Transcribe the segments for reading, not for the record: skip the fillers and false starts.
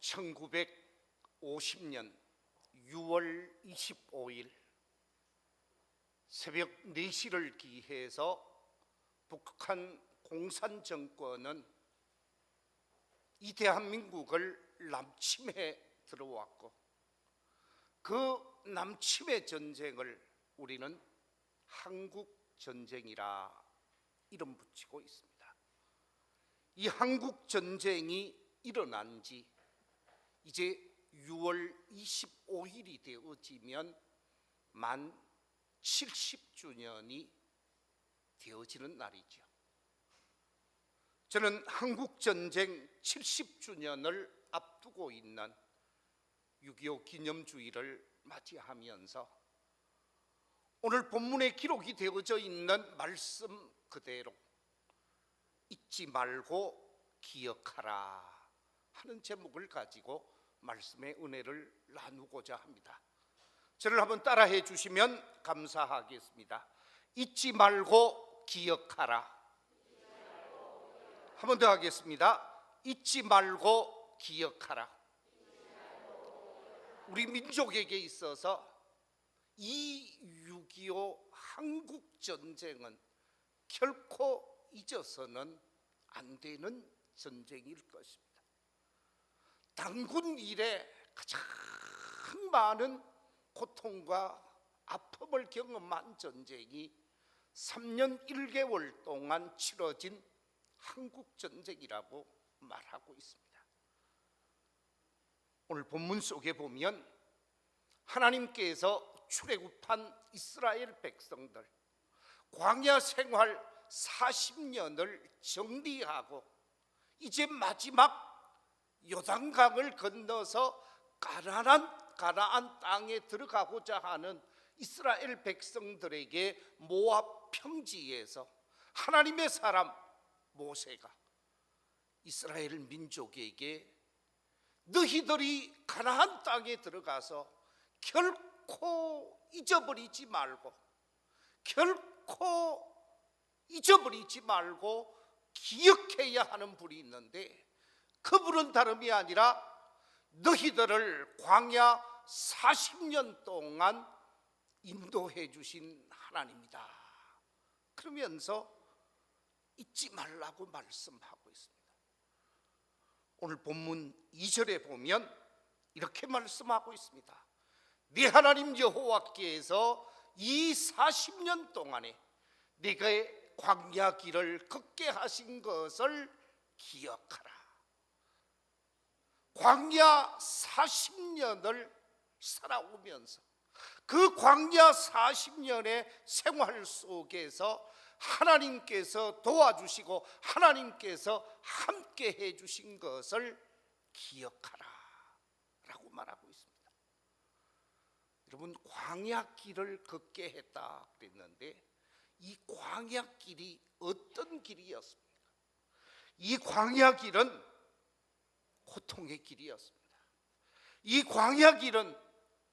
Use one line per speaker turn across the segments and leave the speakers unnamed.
1950년 6월 25일 새벽 4시를 기해서 북한 공산정권은 이 대한민국을 남침해 들어왔고, 그 남침해 전쟁을 우리는 한국전쟁이라 이름 붙이고 있습니다. 이 한국전쟁이 일어난 지 이제 6월 25일이 되어지면 만 70주년이 되어지는 날이죠. 저는 한국전쟁 70주년을 앞두고 있는 6.25 기념주의를 맞이하면서 오늘 본문에 기록이 되어져 있는 말씀 그대로 잊지 말고 기억하라 하는 제목을 가지고 말씀의 은혜를 나누고자 합니다. 저를 한번 따라해 주시면 감사하겠습니다. 잊지 말고 기억하라. 한 번 더 하겠습니다. 잊지 말고 기억하라. 우리 민족에게 있어서 이 6.25 한국전쟁은 결코 잊어서는 안 되는 전쟁일 것입니다. 단군 이래 가장 많은 고통과 아픔을 경험한 전쟁이 3년 1개월 동안 치러진 한국전쟁이라고 말하고 있습니다. 오늘 본문 속에 보면 하나님께서 출애굽한 이스라엘 백성들 광야 생활 40년을 정리하고 이제 마지막 요단강을 건너서 가나안 땅에 들어가고자 하는 이스라엘 백성들에게 모압 평지에서 하나님의 사람 모세가 이스라엘 민족에게 너희들이 가나안 땅에 들어가서 결코 잊어버리지 말고 기억해야 하는 분이 있는데, 그 분은 다름이 아니라 너희들을 광야 40년 동안 인도해 주신 하나님이다 그러면서 잊지 말라고 말씀하고 있습니다. 오늘 본문 2절에 보면 이렇게 말씀하고 있습니다. 네 하나님 여호와께서 이 40년 동안에 네가 광야 길을 걷게 하신 것을 기억하라. 광야 40년을 살아오면서 그 광야 40년의 생활 속에서 하나님께서 도와주시고 하나님께서 함께 해주신 것을 기억하라 라고 말하고 있습니다. 여러분, 광야길을 걷게 했다 그랬는데 이 광야길이 어떤 길이었습니까? 이 광야길은 고통의 길이었습니다. 이 광야길은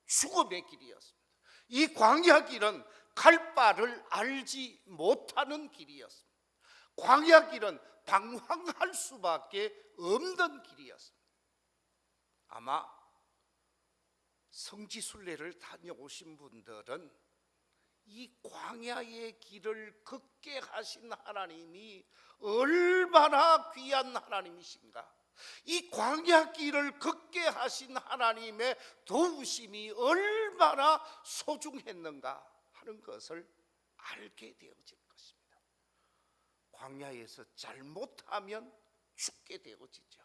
죽음의 길이었습니다. 이 광야길은 갈 바를 알지 못하는 길이었습니다. 광야길은 방황할 수밖에 없는 길이었습니다. 아마 성지순례를 다녀오신 분들은 이 광야의 길을 걷게 하신 하나님이 얼마나 귀한 하나님이신가, 이 광야 길을 걷게 하신 하나님의 도우심이 얼마나 소중했는가 하는 것을 알게 되어질 것입니다. 광야에서 잘못하면 죽게 되어지죠.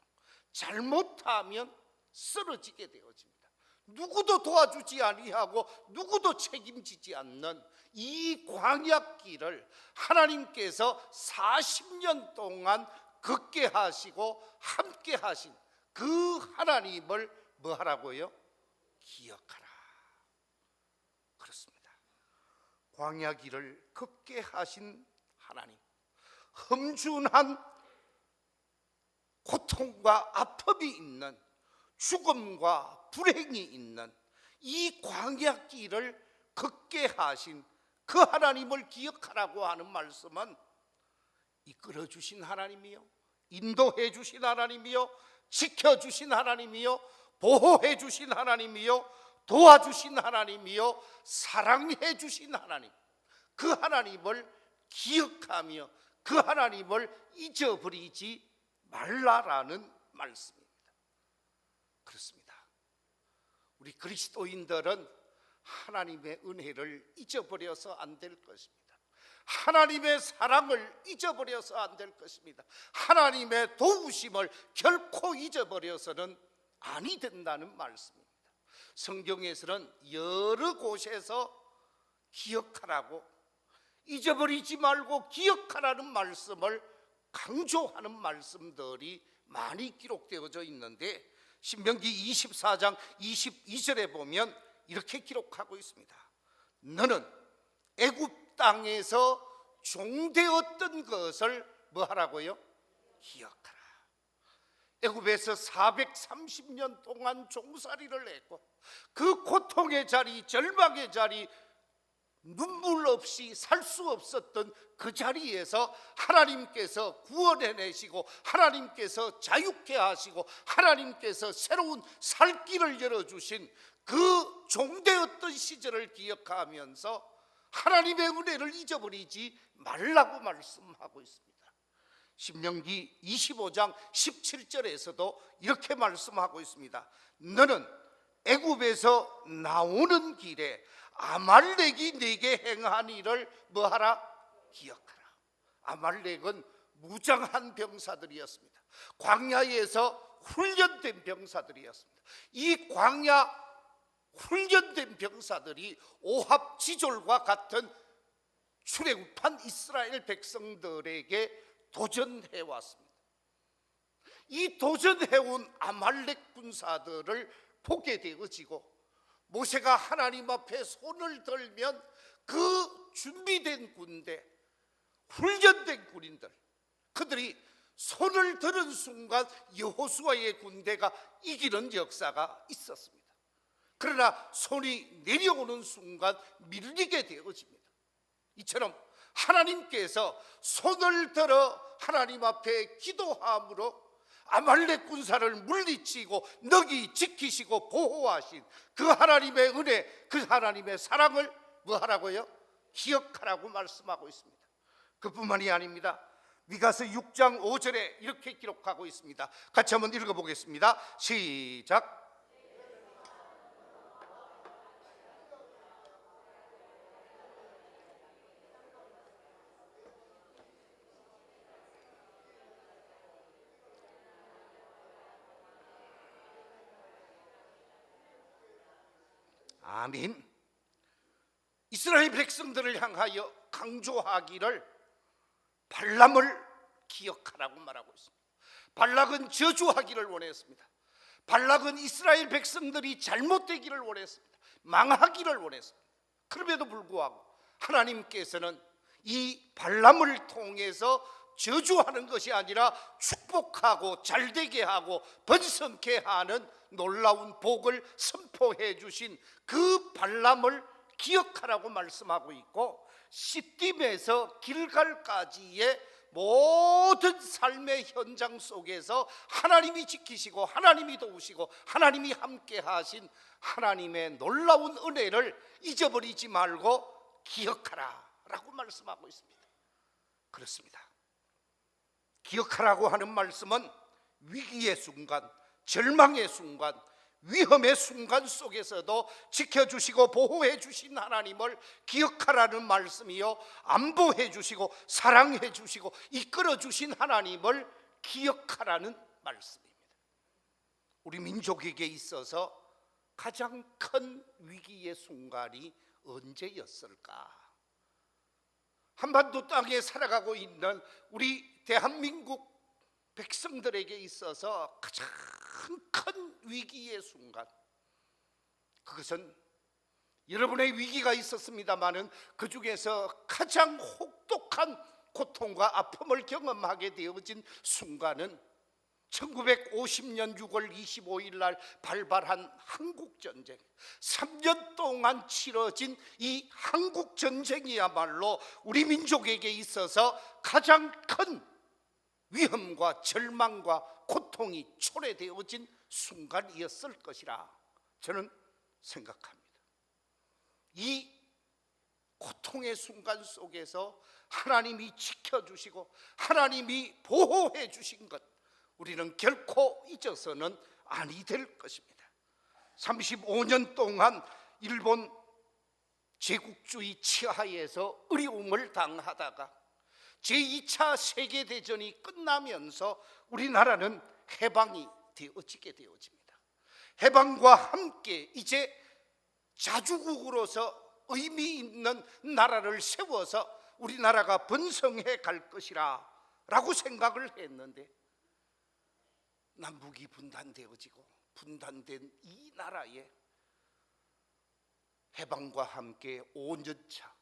잘못하면 쓰러지게 되어집니다. 누구도 도와주지 아니하고 누구도 책임지지 않는 이 광야길을 하나님께서 40년 동안 걷게 하시고 함께 하신 그 하나님을 뭐 하라고요? 기억하라. 그렇습니다. 광야길을 걷게 하신 하나님, 험준한 고통과 아픔이 있는, 죽음과 불행이 있는 이 광야길을 걷게 하신 그 하나님을 기억하라고 하는 말씀은 이끌어 주신 하나님이요, 인도해 주신 하나님이요, 지켜주신 하나님이요, 보호해 주신 하나님이요, 도와주신 하나님이요, 사랑해 주신 하나님, 그 하나님을 기억하며 그 하나님을 잊어버리지 말라라는 말씀입니다. 그렇습니다. 우리 그리스도인들은 하나님의 은혜를 잊어버려서 안 될 것입니다. 하나님의 사랑을 잊어버려서 안 될 것입니다. 하나님의 도우심을 결코 잊어버려서는 아니 된다는 말씀입니다. 성경에서는 여러 곳에서 기억하라고, 잊어버리지 말고 기억하라는 말씀을 강조하는 말씀들이 많이 기록되어져 있는데, 신명기 24장 22절에 보면 이렇게 기록하고 있습니다. 너는 애굽 땅에서 종되었던 것을 뭐 하라고요? 기억하라. 애굽에서 430년 동안 종살이를 했고, 그 고통의 자리, 절망의 자리, 눈물 없이 살 수 없었던 그 자리에서 하나님께서 구원해내시고, 하나님께서 자유케 하시고, 하나님께서 새로운 살 길을 열어주신 그 종되었던 시절을 기억하면서 하나님의 은혜를 잊어버리지 말라고 말씀하고 있습니다. 신명기 25장 17절에서도 이렇게 말씀하고 있습니다. 너는 애굽에서 나오는 길에 아말렉이 네게 행한 일을 뭐하라? 기억하라. 아말렉은 무장한 병사들이었습니다. 광야에서 훈련된 병사들이었습니다. 이 광야 훈련된 병사들이 오합지졸과 같은 출애굽한 이스라엘 백성들에게 도전해 왔습니다. 이 도전해온 아말렉 군사들을 보게 되어지고, 모세가 하나님 앞에 손을 들면 그 준비된 군대, 훈련된 군인들, 그들이 손을 드는 순간 여호수아의 군대가 이기는 역사가 있었습니다. 그러나 손이 내려오는 순간 밀리게 되어집니다. 이처럼 하나님께서 손을 들어 하나님 앞에 기도함으로 아말렉 군사를 물리치고 너기 지키시고 보호하신 그 하나님의 은혜, 그 하나님의 사랑을 뭐 하라고요? 기억하라고 말씀하고 있습니다. 그뿐만이 아닙니다. 미가서 6장 5절에 이렇게 기록하고 있습니다. 같이 한번 읽어보겠습니다. 시작. 아멘. 이스라엘 백성들을 향하여 강조하기를 발람을 기억하라고 말하고 있습니다. 발락은 저주하기를 원했습니다. 발락은 이스라엘 백성들이 잘못되기를 원했습니다. 망하기를 원했습니다. 그럼에도 불구하고 하나님께서는 이 발람을 통해서 저주하는 것이 아니라 축복하고 잘되게 하고 번성케 하는 놀라운 복을 선포해 주신 그 발람을 기억하라고 말씀하고 있고, 시딤에서 길갈까지의 모든 삶의 현장 속에서 하나님이 지키시고 하나님이 도우시고 하나님이 함께 하신 하나님의 놀라운 은혜를 잊어버리지 말고 기억하라 라고 말씀하고 있습니다. 그렇습니다. 기억하라고 하는 말씀은 위기의 순간, 절망의 순간, 위험의 순간 속에서도 지켜주시고 보호해 주신 하나님을 기억하라는 말씀이요, 안보해 주시고 사랑해 주시고 이끌어 주신 하나님을 기억하라는 말씀입니다. 우리 민족에게 있어서 가장 큰 위기의 순간이 언제였을까? 한반도 땅에 살아가고 있는 우리 대한민국 백성들에게 있어서 가장 큰 위기의 순간, 그것은 여러분의 위기가 있었습니다마는 그 중에서 가장 혹독한 고통과 아픔을 경험하게 되어진 순간은 1950년 6월 25일 날 발발한 한국전쟁, 3년 동안 치러진 이 한국전쟁이야말로 우리 민족에게 있어서 가장 큰 위험과 절망과 고통이 초래되어진 순간이었을 것이라 저는 생각합니다. 이 고통의 순간 속에서 하나님이 지켜주시고 하나님이 보호해 주신 것, 우리는 결코 잊어서는 아니 될 것입니다. 35년 동안 일본 제국주의 치하에서 어려움을 당하다가 제2차 세계대전이 끝나면서 우리나라는 해방이 되어지게 되어집니다. 해방과 함께 이제 자주국으로서 의미 있는 나라를 세워서 우리나라가 번성해 갈 것이라 라고 생각을 했는데, 남북이 분단되어지고 분단된 이 나라에 해방과 함께 5년차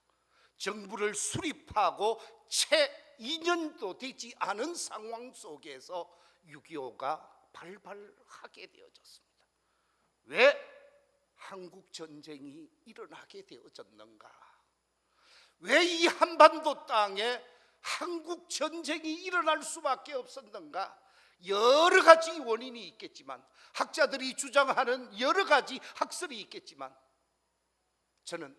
정부를 수립하고 채 2년도 되지 않은 상황 속에서 6.25가 발발하게 되어졌습니다. 왜 한국전쟁이 일어나게 되어졌는가? 왜 이 한반도 땅에 한국전쟁이 일어날 수밖에 없었는가? 여러 가지 원인이 있겠지만, 학자들이 주장하는 여러 가지 학설이 있겠지만, 저는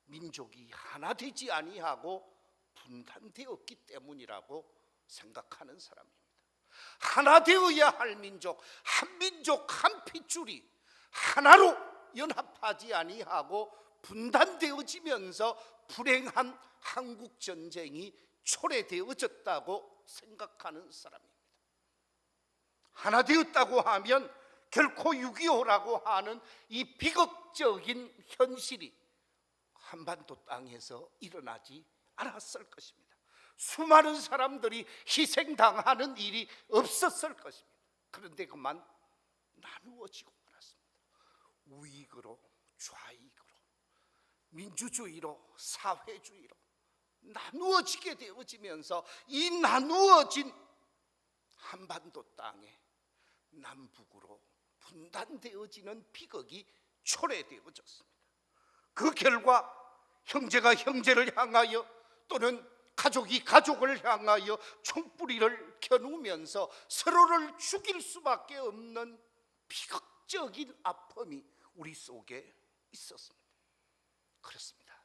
민족이 하나 되지 아니하고 분단되었기 때문이라고 생각하는 사람입니다. 하나 되어야 할 민족, 한 민족 한 핏줄이 하나로 연합하지 아니하고 분단되어지면서 불행한 한국전쟁이 초래되어졌다고 생각하는 사람입니다. 하나 되었다고 하면 결코 6.25라고 하는 이 비극적인 현실이 한반도 땅에서 일어나지 않았을 것입니다. 수많은 사람들이 희생당하는 일이 없었을 것입니다. 그런데 그만 나누어지고 말았습니다. 우익으로 좌익으로, 민주주의로 사회주의로 나누어지게 되어지면서 이 나누어진 한반도 땅에 남북으로 분단되어지는 비극이 초래되어졌습니다. 그 결과 형제가 형제를 향하여 또는 가족이 가족을 향하여 총뿌리를 겨누면서 서로를 죽일 수밖에 없는 비극적인 아픔이 우리 속에 있었습니다. 그렇습니다.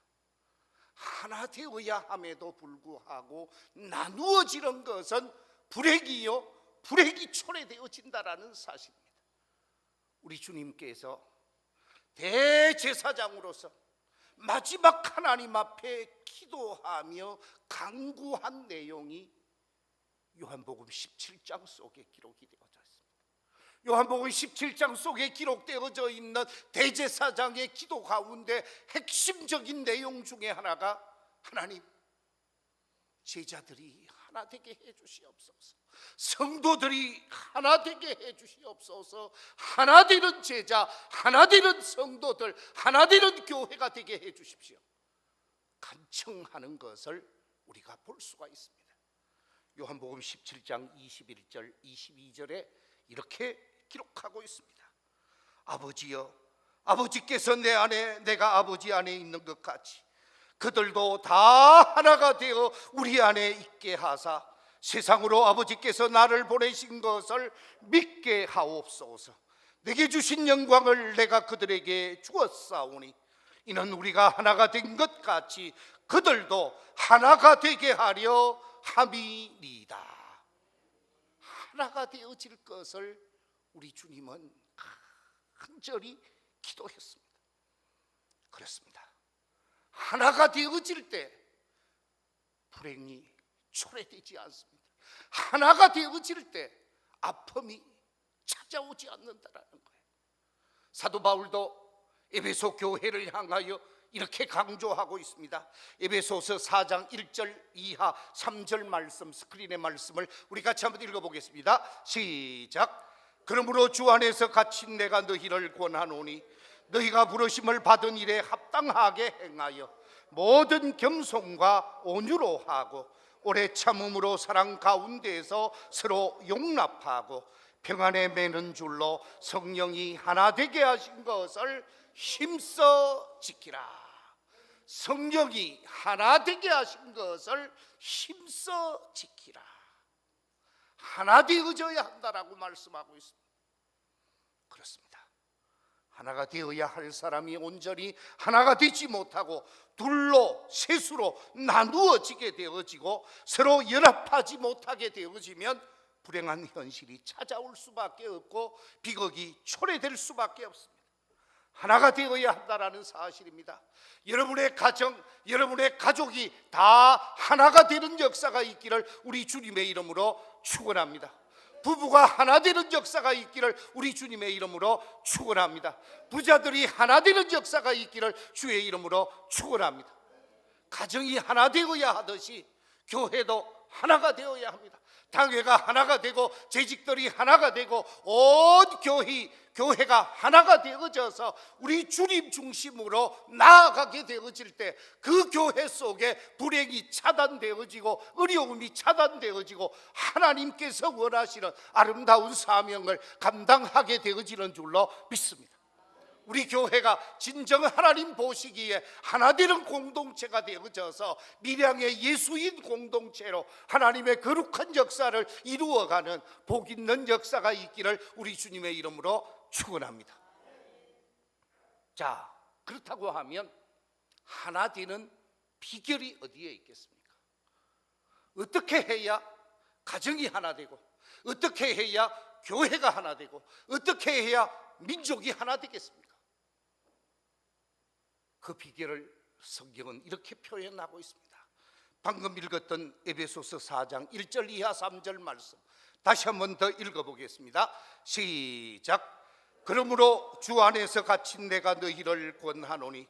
하나 되어야 함에도 불구하고 나누어지는 것은 불행이요, 불행이 초래되어진다라는 사실입니다. 우리 주님께서 대제사장으로서 마지막 하나님 앞에 기도하며 간구한 내용이 요한복음 17장 속에 기록이 되어져 있습니다. 요한복음 17장 속에 기록되어져 있는 대제사장의 기도 가운데 핵심적인 내용 중에 하나가, 하나님, 제자들이 하나 되게 해주시옵소서, 성도들이 하나 되게 해주시옵소서, 하나 되는 제자, 하나 되는 성도들, 하나 되는 교회가 되게 해주십시오, 간청하는 것을 우리가 볼 수가 있습니다. 요한복음 17장 21절 22절에 이렇게 기록하고 있습니다. 아버지여, 아버지께서 내 안에 내가 아버지 안에 있는 것 같이 그들도 다 하나가 되어 우리 안에 있게 하사 세상으로 아버지께서 나를 보내신 것을 믿게 하옵소서. 내게 주신 영광을 내가 그들에게 주었사오니 이는 우리가 하나가 된 것 같이 그들도 하나가 되게 하려 함이니이다. 하나가 되어질 것을 우리 주님은 간절히 기도했습니다. 그렇습니다. 하나가 되어질 때 불행이 초래되지 않습니다. 하나가 되어질 때 아픔이 찾아오지 않는다라는 거예요. 사도 바울도 에베소 교회를 향하여 이렇게 강조하고 있습니다. 에베소서 4장 1절 이하 3절 말씀, 스크린의 말씀을 우리 같이 한번 읽어보겠습니다. 시작. 그러므로 주 안에서 갇힌 내가 너희를 권하노니 너희가 부르심을 받은 일에 합당하게 행하여 모든 겸손과 온유로 하고 오래 참음으로 사랑 가운데에서 서로 용납하고 평안에 매는 줄로 성령이 하나 되게 하신 것을 힘써 지키라. 성령이 하나 되게 하신 것을 힘써 지키라. 하나 되어져야 한다라고 말씀하고 있습니다. 그렇습니다. 하나가 되어야 할 사람이 온전히 하나가 되지 못하고 둘로 셋으로 나누어지게 되어지고 서로 연합하지 못하게 되어지면 불행한 현실이 찾아올 수밖에 없고 비극이 초래될 수밖에 없습니다. 하나가 되어야 한다라는 사실입니다. 여러분의 가정, 여러분의 가족이 다 하나가 되는 역사가 있기를 우리 주님의 이름으로 축원합니다. 부부가 하나 되는 역사가 있기를 우리 주님의 이름으로 축원합니다. 부자들이 하나 되는 역사가 있기를 주의 이름으로 축원합니다. 가정이 하나 되어야 하듯이 교회도 하나가 되어야 합니다. 당회가 하나가 되고 재직들이 하나가 되고 온 교회가 하나가 되어져서 우리 주님 중심으로 나아가게 되어질 때 그 교회 속에 불행이 차단되어지고 어려움이 차단되어지고 하나님께서 원하시는 아름다운 사명을 감당하게 되어지는 줄로 믿습니다. 우리 교회가 진정 하나님 보시기에 하나 되는 공동체가 되어져서 밀양의 예수인 공동체로 하나님의 거룩한 역사를 이루어가는 복 있는 역사가 있기를 우리 주님의 이름으로 축원합니다. 자, 그렇다고 하면 하나 되는 비결이 어디에 있겠습니까? 어떻게 해야 가정이 하나 되고, 어떻게 해야 교회가 하나 되고, 어떻게 해야 민족이 하나 되겠습니까? 그 비결을 성경은 이렇게 표현하고 있습니다. 방금 읽었던 에베소서 4장 1절 이하 3절 말씀 다시 한번 더 읽어보겠습니다. 시작. 그러므로 주 안에서 갇힌 내가 너희를 권하노니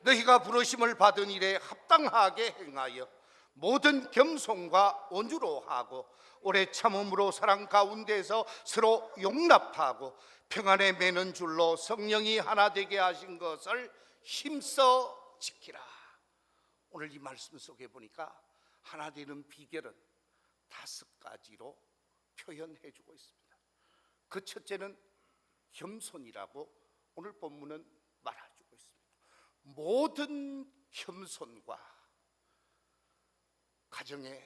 너희가 부르심을 받은 일에 합당하게 행하여 모든 겸손과 온유로 하고 오래 참음으로 사랑 가운데서 서로 용납하고 평안에 매는 줄로 성령이 하나 되게 하신 것을 힘써 지키라. 오늘 이 말씀 속에 보니까 하나 되는 비결은 5가지로 표현해 주고 있습니다. 그 첫째는 겸손이라고 오늘 본문은 말해주고 있습니다. 모든 겸손과 가정의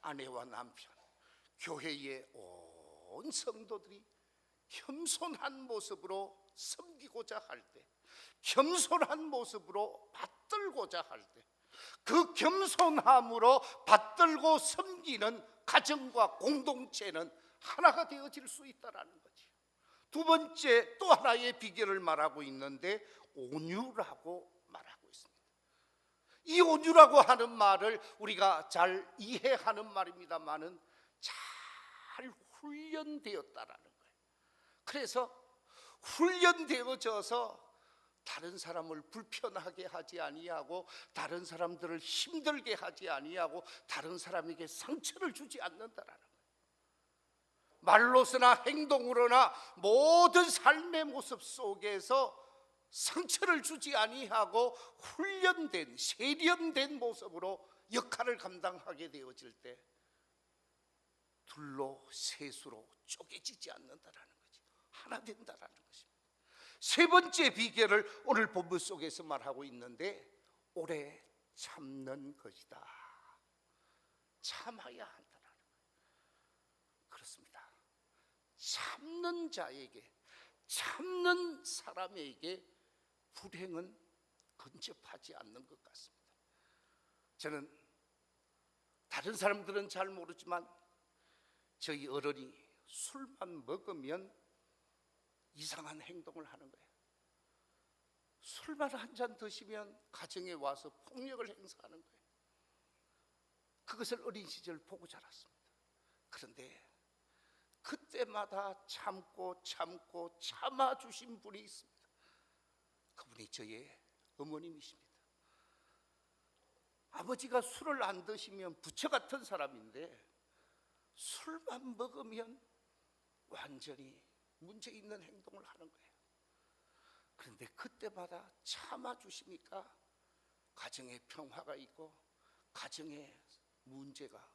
아내와 남편, 교회의 온 성도들이 겸손한 모습으로 섬기고자 할 때, 겸손한 모습으로 받들고자 할 때, 그 겸손함으로 받들고 섬기는 가정과 공동체는 하나가 되어질 수 있다는 거지. 두 번째 또 하나의 비결을 말하고 있는데 온유라고 말하고 있습니다. 이 온유라고 하는 말을 우리가 잘 이해하는 말입니다만은 잘 훈련되었다라는 거예요. 그래서 훈련되어져서 다른 사람을 불편하게 하지 아니하고 다른 사람들을 힘들게 하지 아니하고 다른 사람에게 상처를 주지 않는다라는 거예요. 말로서나 행동으로나 모든 삶의 모습 속에서 상처를 주지 아니하고 훈련된 세련된 모습으로 역할을 감당하게 되어질 때 둘로 셋으로 쪼개지지 않는다라는 거지. 하나 된다라는 것입니다. 세 번째 비결을 오늘 본문 속에서 말하고 있는데 오래 참는 것이다. 참아야 한다라는 거예요. 그렇습니다. 참는 자에게, 참는 사람에게 불행은 근접하지 않는 것 같습니다. 저는 다른 사람들은 잘 모르지만 저희 어른이 술만 먹으면 이상한 행동을 하는 거예요. 술만 한 잔 드시면 가정에 와서 폭력을 행사하는 거예요. 그것을 어린 시절 보고 자랐습니다. 그런데 그때마다 참고 참아주신 분이 있습니다. 그분이 저의 어머님이십니다. 아버지가 술을 안 드시면 부처 같은 사람인데 술만 먹으면 완전히 문제 있는 행동을 하는 거예요. 그런데 그때마다 참아주시니까 가정에 평화가 있고 가정에 문제가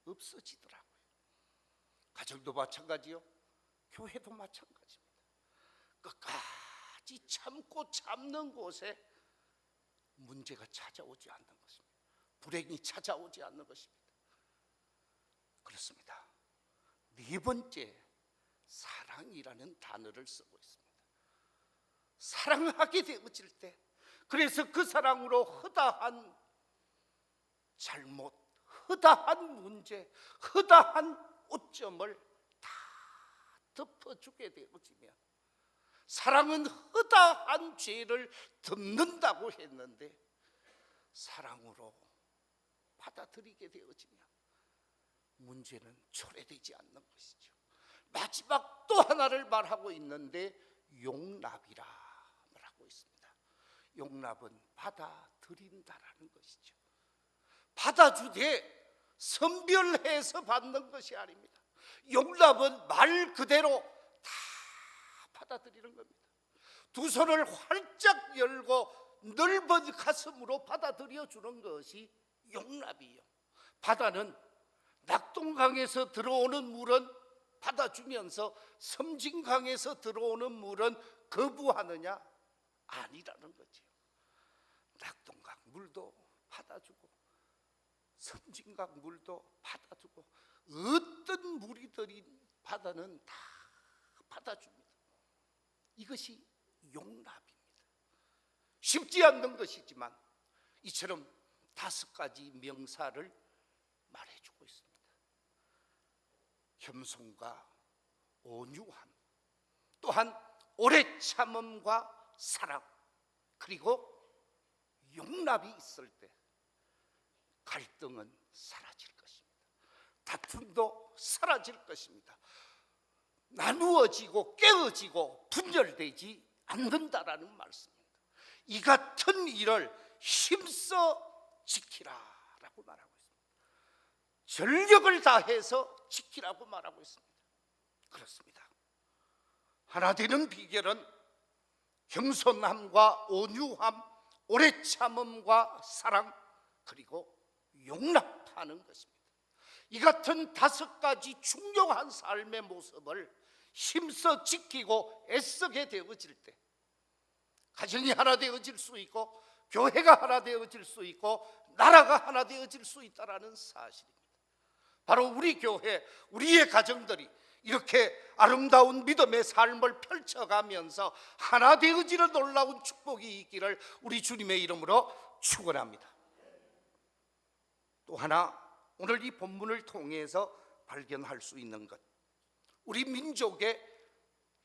없어지더라고요. 가정도 마찬가지요. 교회도 마찬가지입니다. 끝까지 참고 참는 곳에 문제가 찾아오지 않는 것입니다. 불행이 찾아오지 않는 것입니다. 그렇습니다. 네 번째, 사랑이라는 단어를 쓰고 있습니다. 사랑하게 되어질 때, 그래서 그 사랑으로 허다한 잘못, 허다한 문제, 허다한 오점을 다 덮어주게 되어지면, 사랑은 허다한 죄를 덮는다고 했는데 사랑으로 받아들이게 되어지면 문제는 초래되지 않는 것이죠. 마지막 또 하나를 말하고 있는데 용납이라 말하고 있습니다. 용납은 받아들인다라는 것이죠. 받아주되 선별해서 받는 것이 아닙니다. 용납은 말 그대로 다 받아들이는 겁니다. 두 손을 활짝 열고 넓은 가슴으로 받아들여 주는 것이 용납이요. 바다는 낙동강에서 들어오는 물은 받아주면서 섬진강에서 들어오는 물은 거부하느냐? 아니라는 거죠. 낙동강 물도 받아주고 섬진강 물도 받아주고 어떤 물이들이 바다는 다 받아줍니다. 이것이 용납입니다. 쉽지 않는 것이지만 이처럼 5가지 명사를 말해주고 있습니다. 겸손과 온유함, 또한 오래 참음과 사랑, 그리고 용납이 있을 때 갈등은 사라질 것입니다. 다툼도 사라질 것입니다. 나누어지고 깨어지고 분열되지 않는다라는 말씀입니다. 이 같은 일을 힘써 지키라라고 말하고 있습니다. 전력을 다해서 지키라고 말하고 있습니다. 그렇습니다. 하나 되는 비결은 겸손함과 온유함, 오래 참음과 사랑, 그리고 용납하는 것입니다. 이 같은 5가지 중요한 삶의 모습을 힘써 지키고 애쓰게 되어질 때 가정이 하나 되어질 수 있고 교회가 하나 되어질 수 있고 나라가 하나 되어질 수 있다는 사실입니다. 바로 우리 교회, 우리의 가정들이 이렇게 아름다운 믿음의 삶을 펼쳐가면서 하나 되어지는 놀라운 축복이 있기를 우리 주님의 이름으로 축원합니다. 또 하나, 오늘 이 본문을 통해서 발견할 수 있는 것, 우리 민족의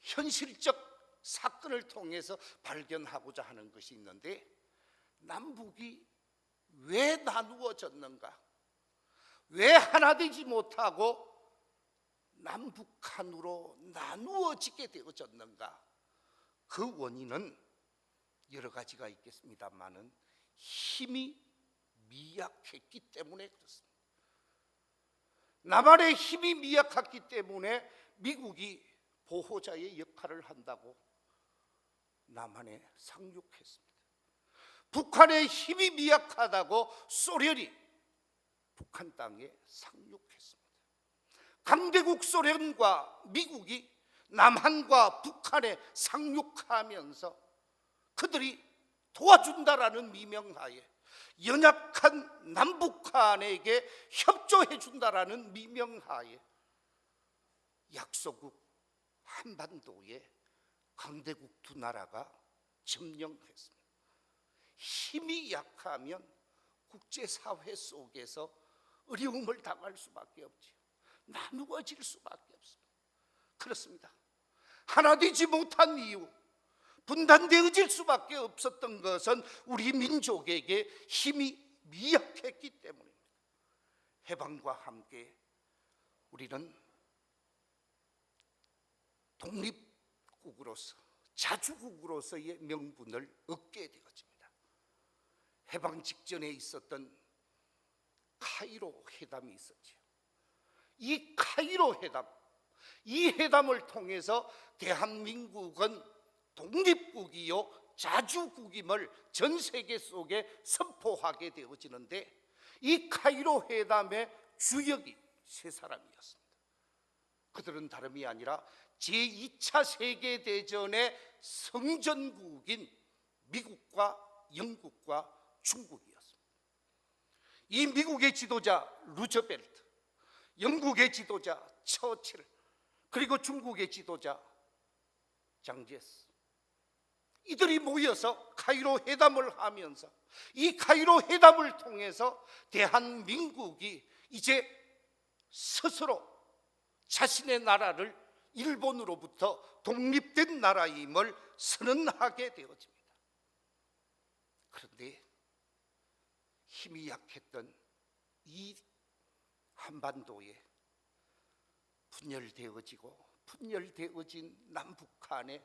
현실적 사건을 통해서 발견하고자 하는 것이 있는데, 남북이 왜 나누어졌는가? 왜 하나 되지 못하고 남북한으로 나누어지게 되어졌는가? 그 원인은 여러 가지가 있겠습니다만은 힘이 미약했기 때문에 그렇습니다. 남한의 힘이 미약했기 때문에 미국이 보호자의 역할을 한다고 남한에 상륙했습니다. 북한의 힘이 미약하다고 소련이 북한 땅에 상륙했습니다. 강대국 소련과 미국이 남한과 북한에 상륙하면서 그들이 도와준다라는 미명하에 연약한 남북한에게 협조해 준다라는 미명하에 약소국 한반도에 강대국 두 나라가 점령했습니다. 힘이 약하면 국제사회 속에서 어려움을 당할 수밖에 없지요. 나누어질 수밖에 없습니다. 그렇습니다. 하나 되지 못한 이유, 분단되어질 수밖에 없었던 것은 우리 민족에게 힘이 미약했기 때문입니다. 해방과 함께 우리는 독립국으로서, 자주국으로서의 명분을 얻게 되어집니다. 해방 직전에 있었던 카이로 회담이 있었죠. 이 카이로 회담, 이 회담을 통해서 대한민국은 독립국이요 자주국임을 전 세계 속에 선포하게 되어지는데, 이 카이로 회담의 주역이 3사람이었습니다. 그들은 다름이 아니라 제2차 세계대전의 성전국인 미국과 영국과 중국이었습니다. 이 미국의 지도자 루즈벨트, 영국의 지도자 처칠, 그리고 중국의 지도자 장제스, 이들이 모여서 카이로 회담을 하면서 이 카이로 회담을 통해서 대한민국이 이제 스스로 자신의 나라를 일본으로부터 독립된 나라임을 선언하게 되어집니다. 그런데 힘이 약했던 이 한반도에 분열되어진 남북한의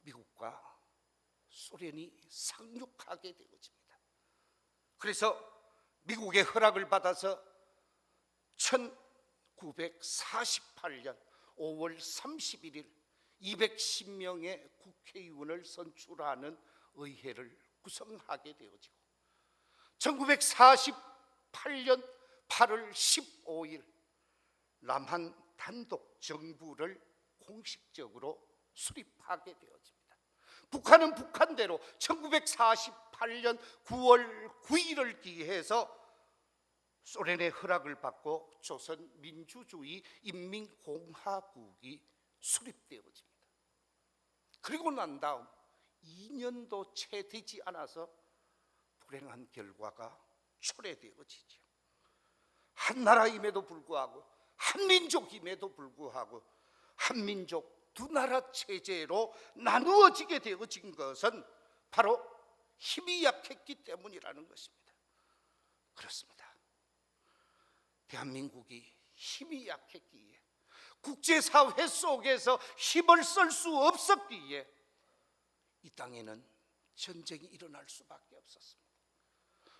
미국과 소련이 상륙하게 되어집니다. 그래서 미국의 허락을 받아서 1948년 5월 31일 210명의 국회의원을 선출하는 의회를 구성하게 되어지고 1948년 8월 15일 남한 단독 정부를 공식적으로 수립하게 되어집니다. 북한은 북한대로 1948년 9월 9일을 기해서 소련의 허락을 받고 조선민주주의 인민공화국이 수립되어집니다. 그리고 난 다음 2년도 채 되지 않아서 불행한 결과가 초래되어지죠. 한 나라임에도 불구하고, 한민족임에도 불구하고 한민족 두 나라 체제로 나누어지게 되어진 것은 바로 힘이 약했기 때문이라는 것입니다. 그렇습니다. 대한민국이 힘이 약했기에, 국제사회 속에서 힘을 쓸 수 없었기에 이 땅에는 전쟁이 일어날 수밖에 없었습니다.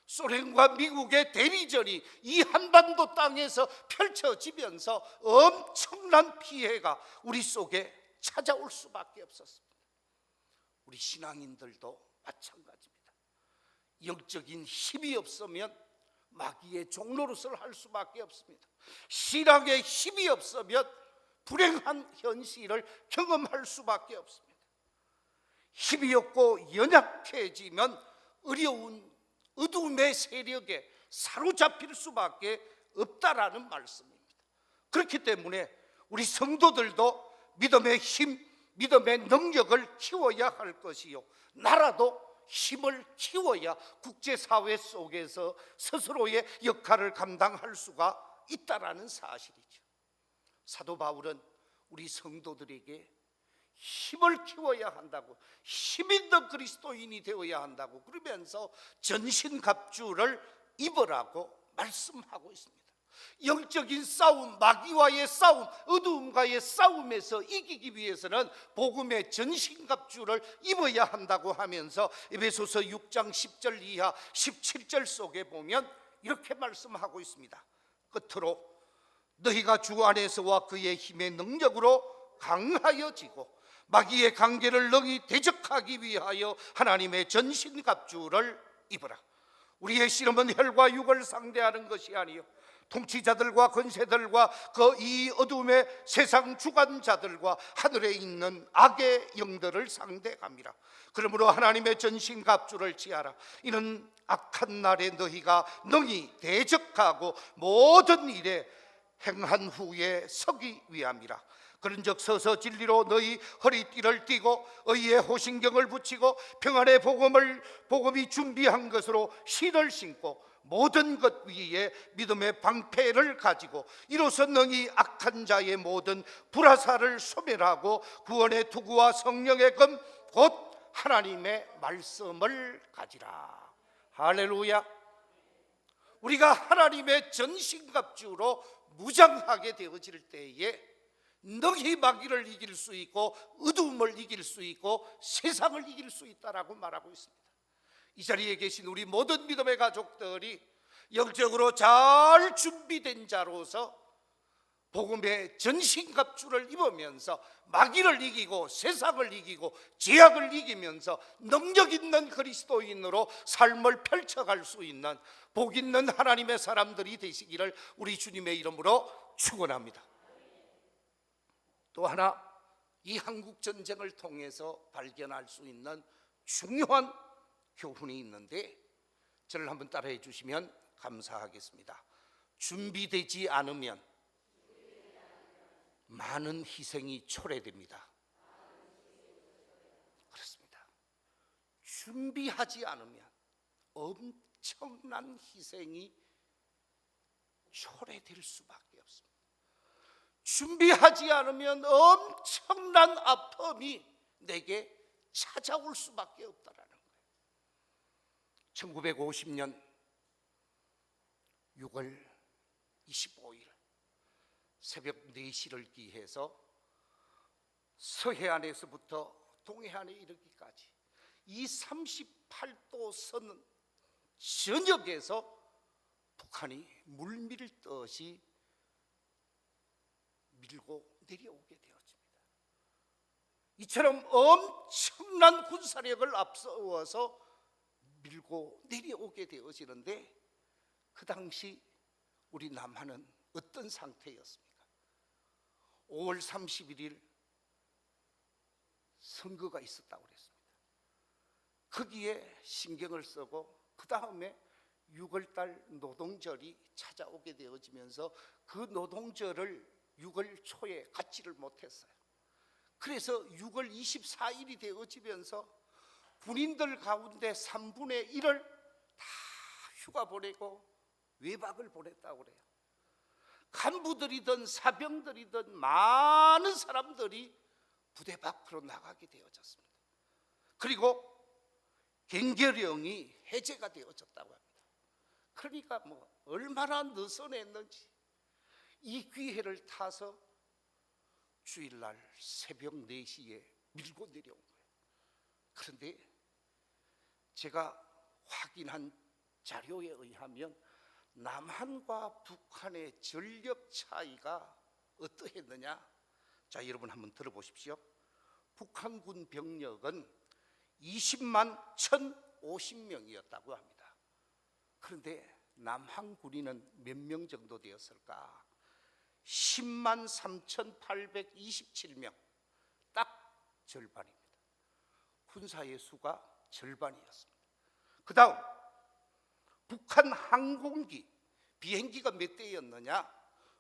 소련과 미국의 대리전이 이 한반도 땅에서 펼쳐지면서 엄청난 피해가 우리 속에 찾아올 수밖에 없었습니다. 우리 신앙인들도 마찬가지입니다. 영적인 힘이 없으면 마귀의 종노릇을 할 수밖에 없습니다. 신앙의 힘이 없으면 불행한 현실을 경험할 수밖에 없습니다. 힘이 없고 연약해지면 어두움의 세력에 사로잡힐 수밖에 없다라는 말씀입니다. 그렇기 때문에 우리 성도들도 믿음의 힘, 믿음의 능력을 키워야 할 것이요, 나라도 힘을 키워야 국제사회 속에서 스스로의 역할을 감당할 수가 있다라는 사실이죠. 사도 바울은 우리 성도들에게 힘을 키워야 한다고, 힘 있는 그리스도인이 되어야 한다고 그러면서 전신갑주를 입으라고 말씀하고 있습니다. 영적인 싸움, 마귀와의 싸움, 어두움과의 싸움에서 이기기 위해서는 복음의 전신갑주를 입어야 한다고 하면서 에베소서 6장 10절 이하 17절 속에 보면 이렇게 말씀하고 있습니다. 끝으로 너희가 주 안에서와 그의 힘의 능력으로 강하여지고 마귀의 관계를 능히 대적하기 위하여 하나님의 전신갑주를 입으라. 우리의 씨름은 혈과 육을 상대하는 것이 아니요 통치자들과 권세들과 그 이 어둠의 세상 주관자들과 하늘에 있는 악의 영들을 상대함이라. 그러므로 하나님의 전신갑주를 취하라. 이는 악한 날에 너희가 능히 대적하고 모든 일에 행한 후에 서기 위함이라. 그런즉 서서 진리로 너희 허리띠를 띠고 의의 호신경을 붙이고 평안의 복음이 준비한 것으로 실을 신고 모든 것 위에 믿음의 방패를 가지고 이로써 능히 악한 자의 모든 불화살을 소멸하고 구원의 투구와 성령의 금 곧 하나님의 말씀을 가지라. 할렐루야. 우리가 하나님의 전신갑주로 무장하게 되어질 때에 능히 마귀를 이길 수 있고 어두움을 이길 수 있고 세상을 이길 수 있다라고 말하고 있습니다. 이 자리에 계신 우리 모든 믿음의 가족들이 영적으로 잘 준비된 자로서 복음의 전신갑주를 입으면서 마귀를 이기고 세상을 이기고 죄악을 이기면서 능력 있는 그리스도인으로 삶을 펼쳐갈 수 있는 복 있는 하나님의 사람들이 되시기를 우리 주님의 이름으로 축원합니다. 또 하나, 이 한국전쟁을 통해서 발견할 수 있는 중요한 교훈이 있는데 저를 한번 따라해 주시면 감사하겠습니다. 준비되지 않으면 많은 희생이 초래됩니다. 그렇습니다. 준비하지 않으면 엄청난 희생이 초래될 수밖에 없습니다. 준비하지 않으면 엄청난 아픔이 내게 찾아올 수밖에 없다라는 거예요. 1950년 6월 25일 새벽 4시를 기해서 서해안에서부터 동해안에 이르기까지 이 38도 선 전역에서 북한이 물밀듯이 밀고 내려오게 되었습니다. 이처럼 엄청난 군사력을 앞세워서 밀고 내려오게 되어지는데 그 당시 우리 남한은 어떤 상태였습니까? 5월 31일 선거가 있었다고 그랬습니다. 거기에 신경을 쓰고 그 다음에 6월달 노동절이 찾아오게 되어지면서 그 노동절을 6월 초에 갖지를 못했어요. 그래서 6월 24일이 되어지면서 군인들 가운데 3분의 1을 다 휴가 보내고 외박을 보냈다고 그래요. 간부들이든 사병들이든 많은 사람들이 부대 밖으로 나가게 되어졌습니다. 그리고 경계령이 해제가 되어졌다고 합니다. 그러니까 얼마나 느슨했는지 이 기회를 타서 주일날 새벽 4시에 밀고 내려온 거예요. 그런데 제가 확인한 자료에 의하면 남한과 북한의 전력 차이가 어떠했느냐? 자, 여러분 한번 들어보십시오. 북한군 병력은 20만 1,050명이었다고 합니다. 그런데 남한 군인은 몇 명 정도 되었을까? 10만 3,827명, 딱 절반입니다. 군사의 수가 절반이었습니다. 그 다음 북한 항공기, 비행기가 몇 대였느냐?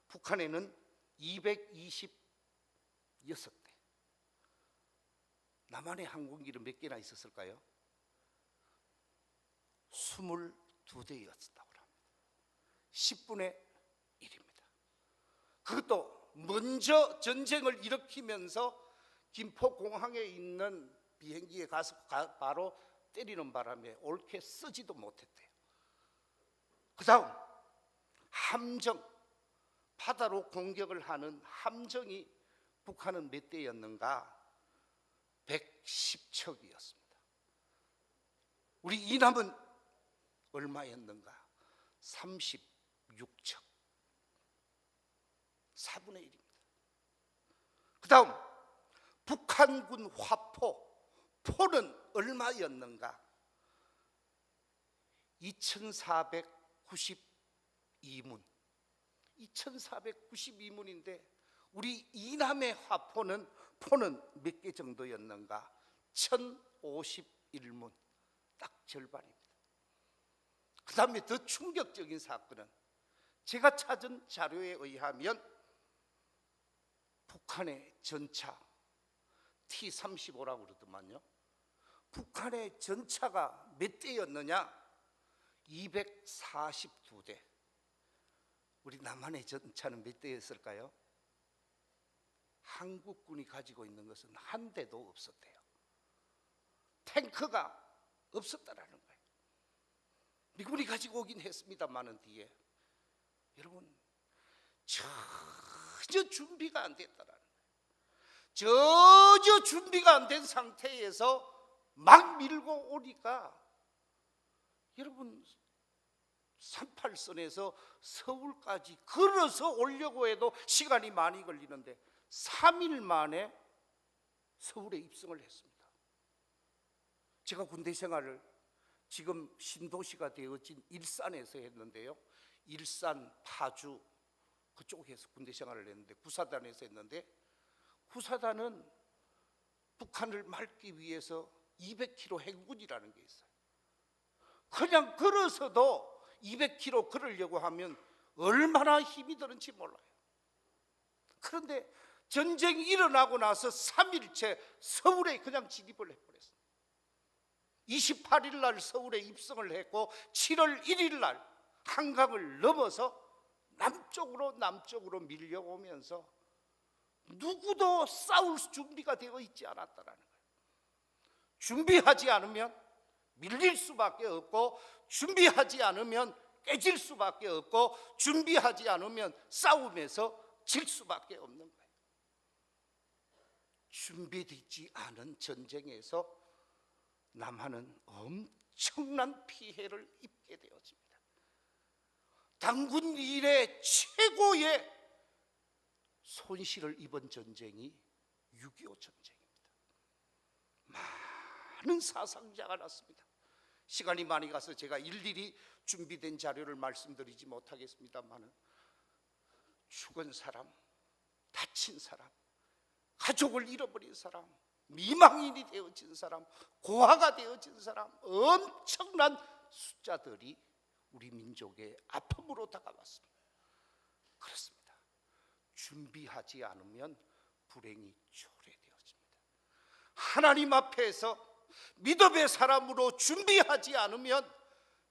북한에는 226대. 남한의 항공기는 몇 개나 있었을까요? 22대였다고 합니다. 10분의 1입니다. 그것도 먼저 전쟁을 일으키면서 김포공항에 있는 비행기에 가서 바로 때리는 바람에 옳게 쓰지도 못했대요. 그 다음 함정, 바다로 공격을 하는 함정이 북한은 몇 대였는가? 110척이었습니다. 우리 이남은 얼마였는가? 36척, 4분의 1입니다. 그 다음 북한군 포는 얼마였는가? 2492문. 2492문인데 우리 이남의 포는 몇 개 정도였는가? 1051문, 딱 절반입니다. 그 다음에 더 충격적인 사건은 제가 찾은 자료에 의하면 북한의 전차 T-35라고 그러더만요. 북한의 전차가 몇 대였느냐? 242대. 우리 남한의 전차는 몇 대였을까요? 한국군이 가지고 있는 것은 한 대도 없었대요. 탱크가 없었다라는 거예요. 미군이 가지고 오긴 했습니다만은 뒤에 여러분 전혀 준비가 안 됐다라는 거예요. 전혀 준비가 안 된 상태에서 막 밀고 오니까 여러분 38선에서 서울까지 걸어서 오려고 해도 시간이 많이 걸리는데 3일 만에 서울에 입성을 했습니다. 제가 군대 생활을 지금 신도시가 되어진 일산에서 했는데요. 일산, 파주 그쪽에서 군대 생활을 했는데 구사단에서 했는데 구사단은 북한을 막기 위해서 200km 행군이라는 게 있어요. 그냥 걸어서도 200km 걸으려고 하면 얼마나 힘이 드는지 몰라요. 그런데 전쟁이 일어나고 나서 3일째 서울에 그냥 진입을 해버렸어요. 28일 날 서울에 입성을 했고 7월 1일 날 한강을 넘어서 남쪽으로 밀려오면서 누구도 싸울 준비가 되어 있지 않았다라는 거예요. 준비하지 않으면 밀릴 수밖에 없고, 준비하지 않으면 깨질 수밖에 없고, 준비하지 않으면 싸움에서 질 수밖에 없는 거예요. 준비되지 않은 전쟁에서 남한은 엄청난 피해를 입게 되어집니다. 당군 이래 최고의 손실을 입은 전쟁이 6.25 전쟁입니다. 많은 사상자가 났습니다. 시간이 많이 가서 제가 일일이 준비된 자료를 말씀드리지 못하겠습니다만, 죽은 사람, 다친 사람, 가족을 잃어버린 사람, 미망인이 되어진 사람, 고아가 되어진 사람, 엄청난 숫자들이 우리 민족의 아픔으로 다가왔습니다. 그렇습니다. 준비하지 않으면 불행이 초래되어집니다. 하나님 앞에서 믿음의 사람으로 준비하지 않으면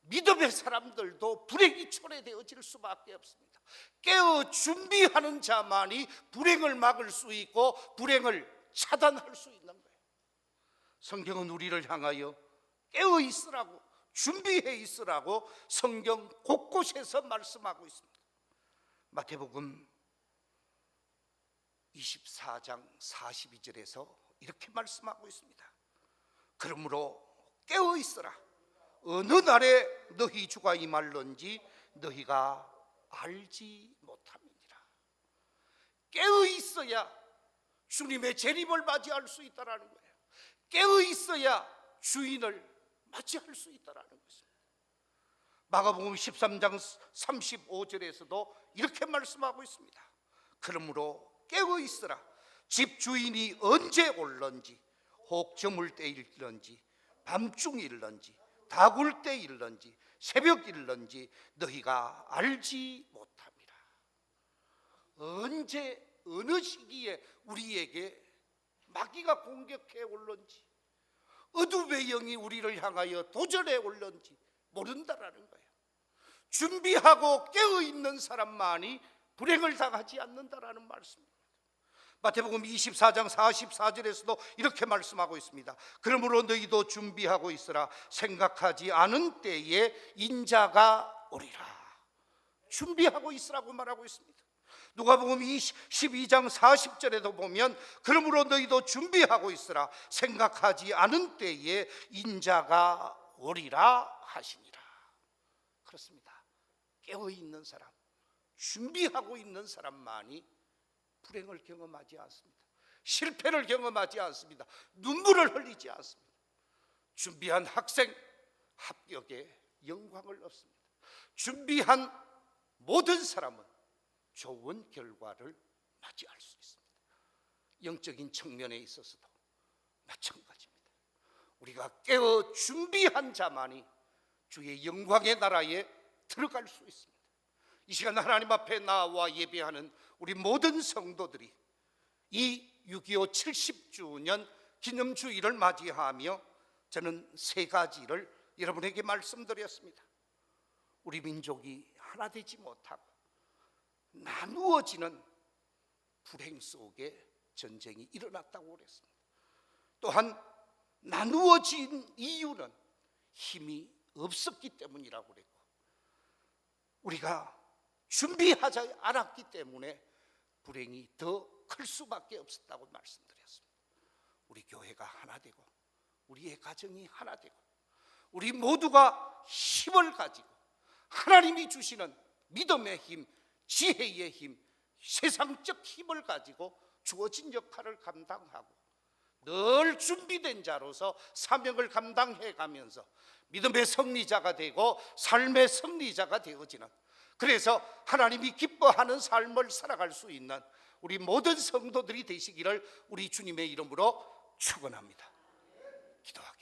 믿음의 사람들도 불행이 초래되어질 수밖에 없습니다. 깨어 준비하는 자만이 불행을 막을 수 있고 불행을 차단할 수 있는 거예요. 성경은 우리를 향하여 깨어 있으라고, 준비해 있으라고 성경 곳곳에서 말씀하고 있습니다. 마태복음 24장 42절에서 이렇게 말씀하고 있습니다. 그러므로 깨어 있으라. 어느 날에 너희 주가 임할런지 너희가 알지 못함이니라. 깨어 있어야 주님의 재림을 맞이할 수 있다라는 거예요. 깨어 있어야 주인을 맞이할 수 있다라는 것입니다. 마가복음 13장 35절에서도 이렇게 말씀하고 있습니다. 그러므로 깨어 있으라. 집 주인이 언제 올런지, 혹 저물 때일런지, 밤중일런지, 다굴 때일런지, 새벽일런지 너희가 알지 못함이라. 언제 어느 시기에 우리에게 마귀가 공격해 올런지, 어둠의 영이 우리를 향하여 도전해 올런지 모른다라는 거예요. 준비하고 깨어있는 사람만이 불행을 당하지 않는다라는 말씀입니다. 마태복음 24장 44절에서도 이렇게 말씀하고 있습니다. 그러므로 너희도 준비하고 있으라. 생각하지 않은 때에 인자가 오리라. 준비하고 있으라고 말하고 있습니다. 누가복음 12장 40절에도 보면 그러므로 너희도 준비하고 있으라. 생각하지 않은 때에 인자가 오리라 하시니라. 그렇습니다. 깨어있는 사람, 준비하고 있는 사람만이 불행을 경험하지 않습니다. 실패를 경험하지 않습니다. 눈물을 흘리지 않습니다. 준비한 학생 합격에 영광을 얻습니다. 준비한 모든 사람은 좋은 결과를 맞이할 수 있습니다. 영적인 측면에 있어서도 마찬가지입니다. 우리가 깨어 준비한 자만이 주의 영광의 나라에 들어갈 수 있습니다. 이 시간 하나님 앞에 나와 예배하는 우리 모든 성도들이 이 6.25 70주년 기념주일을 맞이하며 저는 세 가지를 여러분에게 말씀드렸습니다. 우리 민족이 하나 되지 못하고 나누어지는 불행 속에 전쟁이 일어났다고 그랬습니다. 또한 나누어진 이유는 힘이 없었기 때문이라고 그랬고, 우리가 준비하지 않았기 때문에 불행이 더 클 수밖에 없었다고 말씀드렸습니다. 우리 교회가 하나 되고 우리의 가정이 하나 되고 우리 모두가 힘을 가지고 하나님이 주시는 믿음의 힘, 지혜의 힘, 세상적 힘을 가지고 주어진 역할을 감당하고 늘 준비된 자로서 사명을 감당해 가면서 믿음의 승리자가 되고 삶의 승리자가 되어지는, 그래서 하나님이 기뻐하는 삶을 살아갈 수 있는 우리 모든 성도들이 되시기를 우리 주님의 이름으로 축원합니다. 기도하겠습니다.